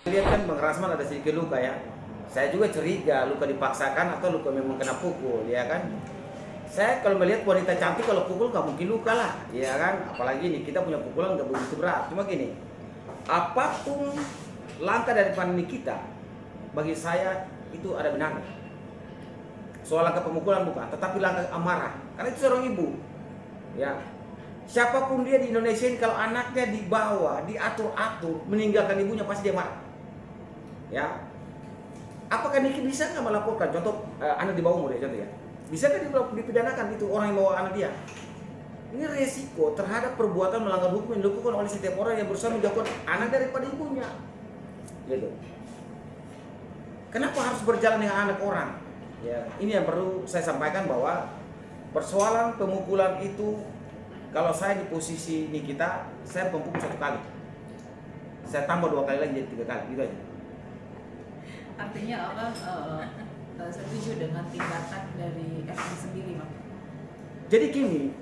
Lihat kan Bang Rasman ada sedikit luka ya. Saya juga curiga luka dipaksakan atau luka memang kena pukul, ya kan? Saya kalau melihat wanita cantik kalau pukul nggak mungkin luka lah, ya kan? Apalagi nih kita punya pukulan nggak begitu berat. Cuma gini, apapun langkah dari Nikita, bagi saya itu ada benarnya. Soal langkah pemukulan bukan, tetapi langkah amarah. Karena itu seorang ibu, ya. Siapapun dia di Indonesia ini kalau anaknya dibawa, diatur-atur, meninggalkan ibunya pasti dia marah. Ya, apakah Niki bisa nggak melaporkan? Contoh anak di bawah umur ya contoh ya, bisa nggak dipidanakan itu orang yang bawa anak dia? Ini resiko terhadap perbuatan melanggar hukum yang dilakukan oleh setiap orang yang berusaha menjauhkan anak daripada ibunya. Gitu. Kenapa harus berjalan dengan anak orang? Ya, ini yang perlu saya sampaikan bahwa persoalan pemukulan itu kalau saya di posisi Nikita, saya pemukul 1 kali. Saya tambah 2 kali lagi jadi 3 kali, gitu aja. Artinya Abang setuju dengan tindakan dari FN sendiri, Bang? Jadi gini,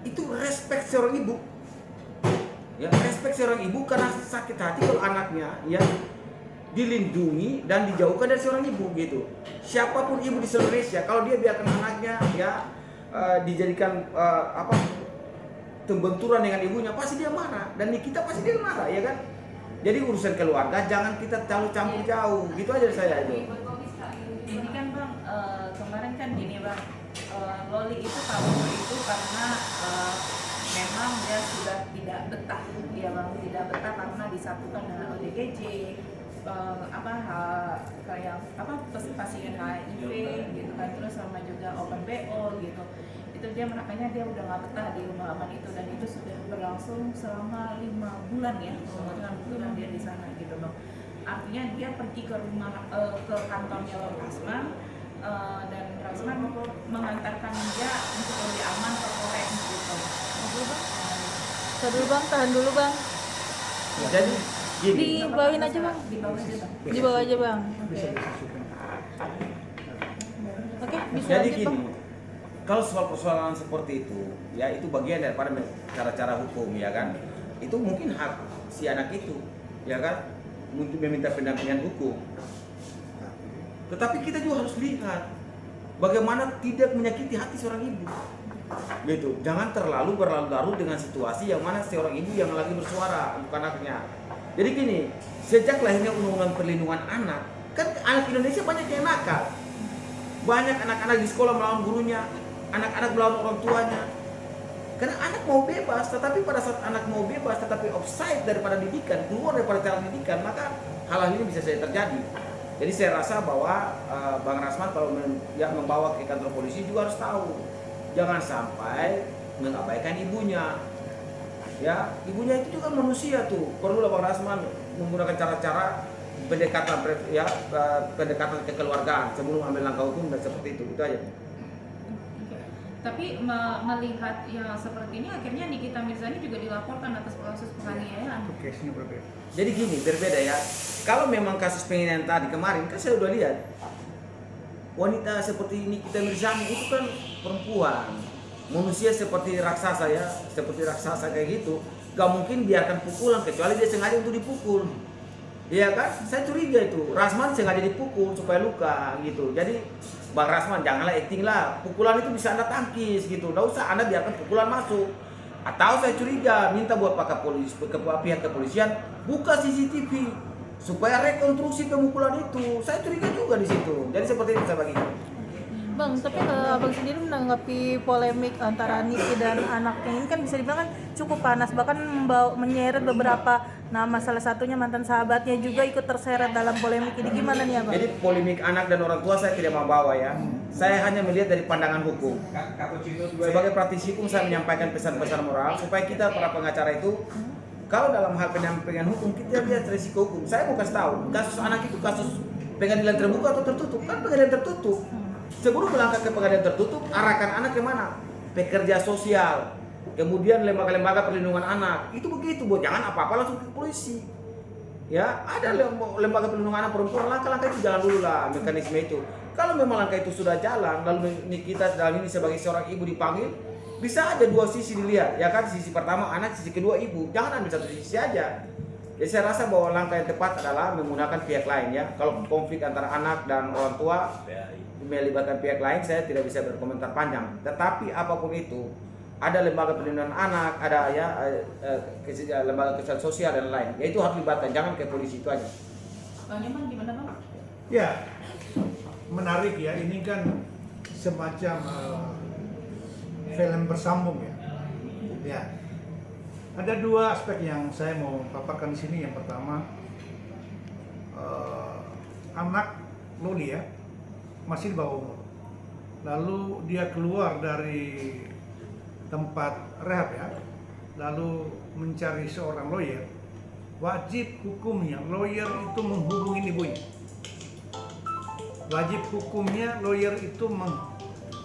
itu respect seorang ibu. Ya, respect seorang ibu karena sakit hati kalau anaknya ya dilindungi dan dijauhkan dari seorang ibu gitu. Siapapun ibu di seluruh Indonesia kalau dia biarkan anaknya ya dijadikan benturan dengan ibunya pasti dia marah dan kita pasti dia marah ya kan. Jadi urusan keluarga jangan kita terlalu campur jauh gitu aja saya itu. Ini kan Bang, kemarin kan gini Bang, Loli itu kabur itu karena memang dia sudah tidak betah ya Bang, tidak betah karena disatukan dengan ODGJ, kayak pasien HIV gitu kan, terus sama juga open BO gitu. Itu dia makanya dia udah nggak betah di rumah aman itu dan itu sudah berlangsung selama 5 bulan ya, 5 bulan dia di sana gitu Bang. Artinya dia pergi ke rumah ke kantornya Rasman dan Rasman mengantarkan dia untuk lebih aman ke Polres gitu. Tahan dulu bang. Jadi gini. Dibawain aja bang. Dibawa aja bang. Oke, bisa Jadi lanjut gini. bang. Kalau soal persoalan seperti itu, ya itu bagian daripada cara-cara hukum ya kan. Itu mungkin hak si anak itu, ya kan, untuk meminta pendampingan hukum. Tetapi kita juga harus lihat bagaimana tidak menyakiti hati seorang ibu. Gitu. Jangan terlalu berlarut-larut dengan situasi yang mana seorang ibu yang lagi bersuara untuk anaknya. Jadi gini, sejak lahirnya Undang-Undang Perlindungan Anak, kan anak Indonesia banyak yang nakal. Banyak anak-anak di sekolah melawan gurunya, anak-anak melawan orang tuanya. Karena anak mau bebas, tetapi pada saat anak mau bebas tetapi offside daripada didikan, keluar daripada cara didikan, maka hal-hal ini bisa saja terjadi. Jadi saya rasa bahwa Bang Rasman kalau membawa ke kantor polisi juga harus tahu, jangan sampai mengabaikan ibunya. Ya, ibunya itu juga manusia tuh. Perlulah Bang Rasman menggunakan cara-cara pendekatan pendekatan kekeluargaan sebelum ambil langkah hukum dan seperti itu aja. Tapi melihat yang seperti ini akhirnya Nikita Mirzani juga dilaporkan atas kasus penganiayaan. Case-nya berbeda. Jadi gini, berbeda ya. Kalau memang kasus penganiayaan tadi kemarin kan saya udah lihat wanita seperti Nikita Mirzani itu kan perempuan, manusia seperti raksasa ya, seperti raksasa kayak gitu. Gak mungkin biarkan pukulan kecuali dia sengaja untuk dipukul. Iya kan? Saya curiga itu. Rasman sengaja dipukul supaya luka gitu. Jadi Bang Rasman janganlah acting lah. Pukulan itu bisa Anda tangkis gitu. Nggak usah Anda biarkan pukulan masuk. Atau saya curiga minta buat pihak kepolisian buka CCTV supaya rekonstruksi pemukulan itu. Saya curiga juga di situ. Jadi seperti itu saya bagikan. Bang, tapi abang sendiri menanggapi polemik antara Niki dan anaknya ini kan bisa dibilang kan cukup panas, bahkan menyeret beberapa nama, salah satunya mantan sahabatnya juga ikut terseret dalam polemik ini. Gimana nih abang? Jadi polemik anak dan orang tua saya tidak mau bawa ya. Saya hanya melihat dari pandangan hukum. Sebagai praktisi hukum saya menyampaikan pesan-pesan moral supaya kita para pengacara itu kalau dalam hal pendampingan hukum kita lihat risiko hukum. Saya mau kasih tahu, kasus anak itu kasus pengadilan terbuka atau tertutup? Kan pengadilan tertutup. Sebelum melangkah ke pengadilan tertutup, arahkan anak ke mana? Pekerja sosial, kemudian lembaga-lembaga perlindungan anak. Itu begitu, Bu. Jangan apa-apa langsung ke polisi. Ya, ada lembaga perlindungan anak perempuan, langkah-langkah itu jalan dulu lah mekanisme itu. Kalau memang langkah itu sudah jalan, lalu kita dalam ini sebagai seorang ibu dipanggil, bisa ada dua sisi dilihat, ya kan? Sisi pertama anak, sisi kedua ibu. Jangan ambil satu sisi aja. Jadi saya rasa bahwa langkah yang tepat adalah menggunakan pihak lain ya. Kalau konflik antara anak dan orang tua melibatkan pihak lain, saya tidak bisa berkomentar panjang. Tetapi apapun itu, ada lembaga perlindungan anak, ada ya lembaga kesehatan sosial dan lain. Ya itu harus dilibatkan, jangan ke polisi itu aja. Bang Nyoman gimana Bang? Ya, menarik ya. Ini kan semacam film bersambung ya. Ya, ada dua aspek yang saya mau paparkan di sini. Yang pertama, anak Loli ya, masih di bawah umur. Lalu dia keluar dari tempat rehab ya, lalu mencari seorang lawyer. Wajib hukumnya lawyer itu menghubungi ibunya. Wajib hukumnya lawyer itu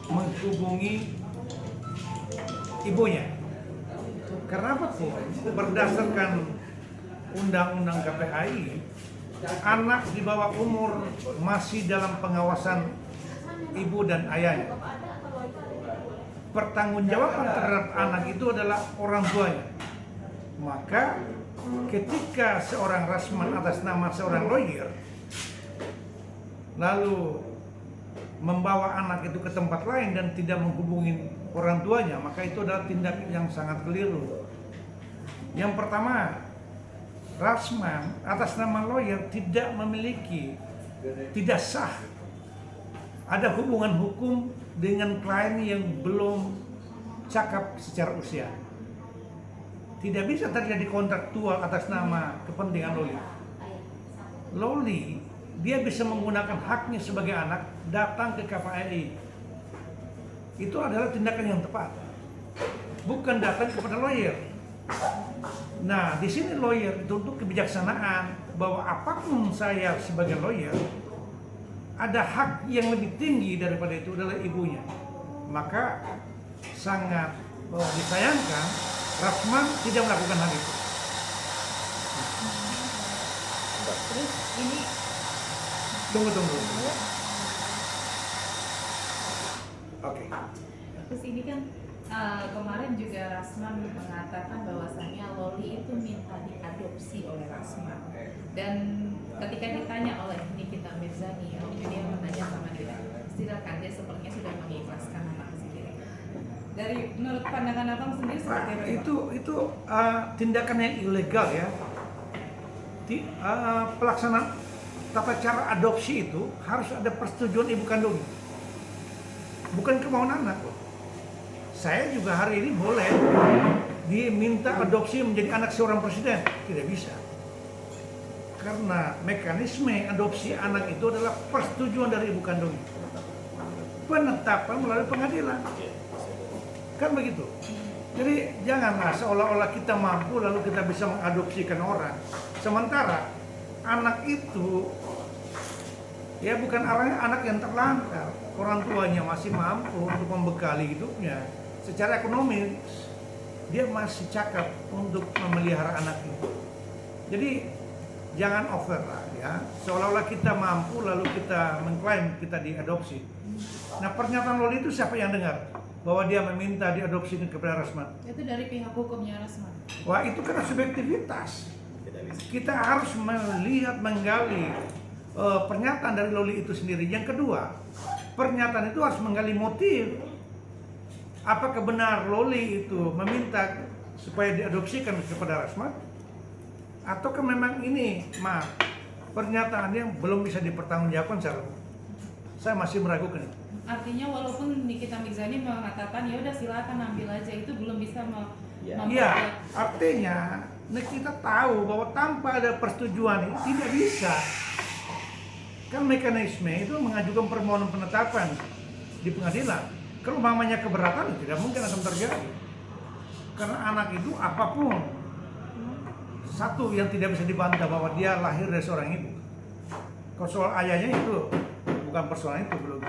menghubungi ibunya. Karena apa pun berdasarkan undang-undang KPAI, anak di bawah umur masih dalam pengawasan ibu dan ayahnya. Pertanggungjawaban terhadap anak itu adalah orang tuanya. Maka ketika seorang rasman atas nama seorang lawyer lalu membawa anak itu ke tempat lain dan tidak menghubungi orang tuanya, maka itu adalah tindak yang sangat keliru. Yang pertama, rasman atas nama lawyer tidak memiliki, tidak sah ada hubungan hukum dengan klien yang belum cakap secara usia. Tidak bisa terjadi kontraktual atas nama kepentingan Loli. Loli, dia bisa menggunakan haknya sebagai anak datang ke KPAI. Itu adalah tindakan yang tepat. Bukan datang kepada lawyer. Nah, di sini lawyer itu untuk kebijaksanaan bahwa apapun saya sebagai lawyer, ada hak yang lebih tinggi daripada itu adalah ibunya. Maka sangat disayangkan Rasman tidak melakukan hal itu. Terus ini Tunggu. Oke. Terus ini kan kemarin juga Rasman mengatakan bahwasannya Loli itu minta diadopsi oleh Rasman. Dan ketika ditanya oleh Nikita Mirzani, dia menanya sama dia, silakan, dia sepertinya sudah mengikhlaskan anak sendiri. Dari menurut pandangan abang sendiri seperti apa? Itu tindakan yang ilegal ya. Pelaksanaan tata cara adopsi itu harus ada persetujuan ibu kandung, bukan kemauan anak. Saya juga hari ini boleh diminta adopsi menjadi anak seorang presiden, tidak bisa. Karena mekanisme adopsi anak itu adalah persetujuan dari ibu kandung, penetapan melalui pengadilan, kan begitu. Jadi janganlah seolah-olah kita mampu lalu kita bisa mengadopsikan orang, sementara anak itu ya bukan anak yang terlantar, orang tuanya masih mampu untuk membekali hidupnya secara ekonomis, dia masih cakap untuk memelihara anak itu. Jadi jangan over lah ya, seolah-olah kita mampu lalu kita mengklaim kita diadopsi. Nah, pernyataan Loli itu siapa yang dengar bahwa dia meminta diadopsi kepada Rasman? Itu dari pihak hukumnya Rasman. Wah, itu karena subjektivitas. Kita harus melihat, menggali pernyataan dari Loli itu sendiri. Yang kedua, pernyataan itu harus menggali motif. Apakah benar Loli itu meminta supaya diadopsikan kepada Rasman? Ataukah memang ini, pernyataan yang belum bisa dipertanggungjawabkan secara hukum? Saya masih meragukan itu. Artinya walaupun Nikita Mirzani mengatakan ya udah silakan ambil aja, itu belum bisa Iya, artinya kita tahu bahwa tanpa ada persetujuan itu tidak bisa. Kan mekanisme itu mengajukan permohonan penetapan di pengadilan. Kalau mamanya keberatan tidak mungkin akan terjadi. Karena anak itu apapun, satu yang tidak bisa dibantah bahwa dia lahir dari seorang ibu. Kalau soal ayahnya itu bukan persoalan itu belum.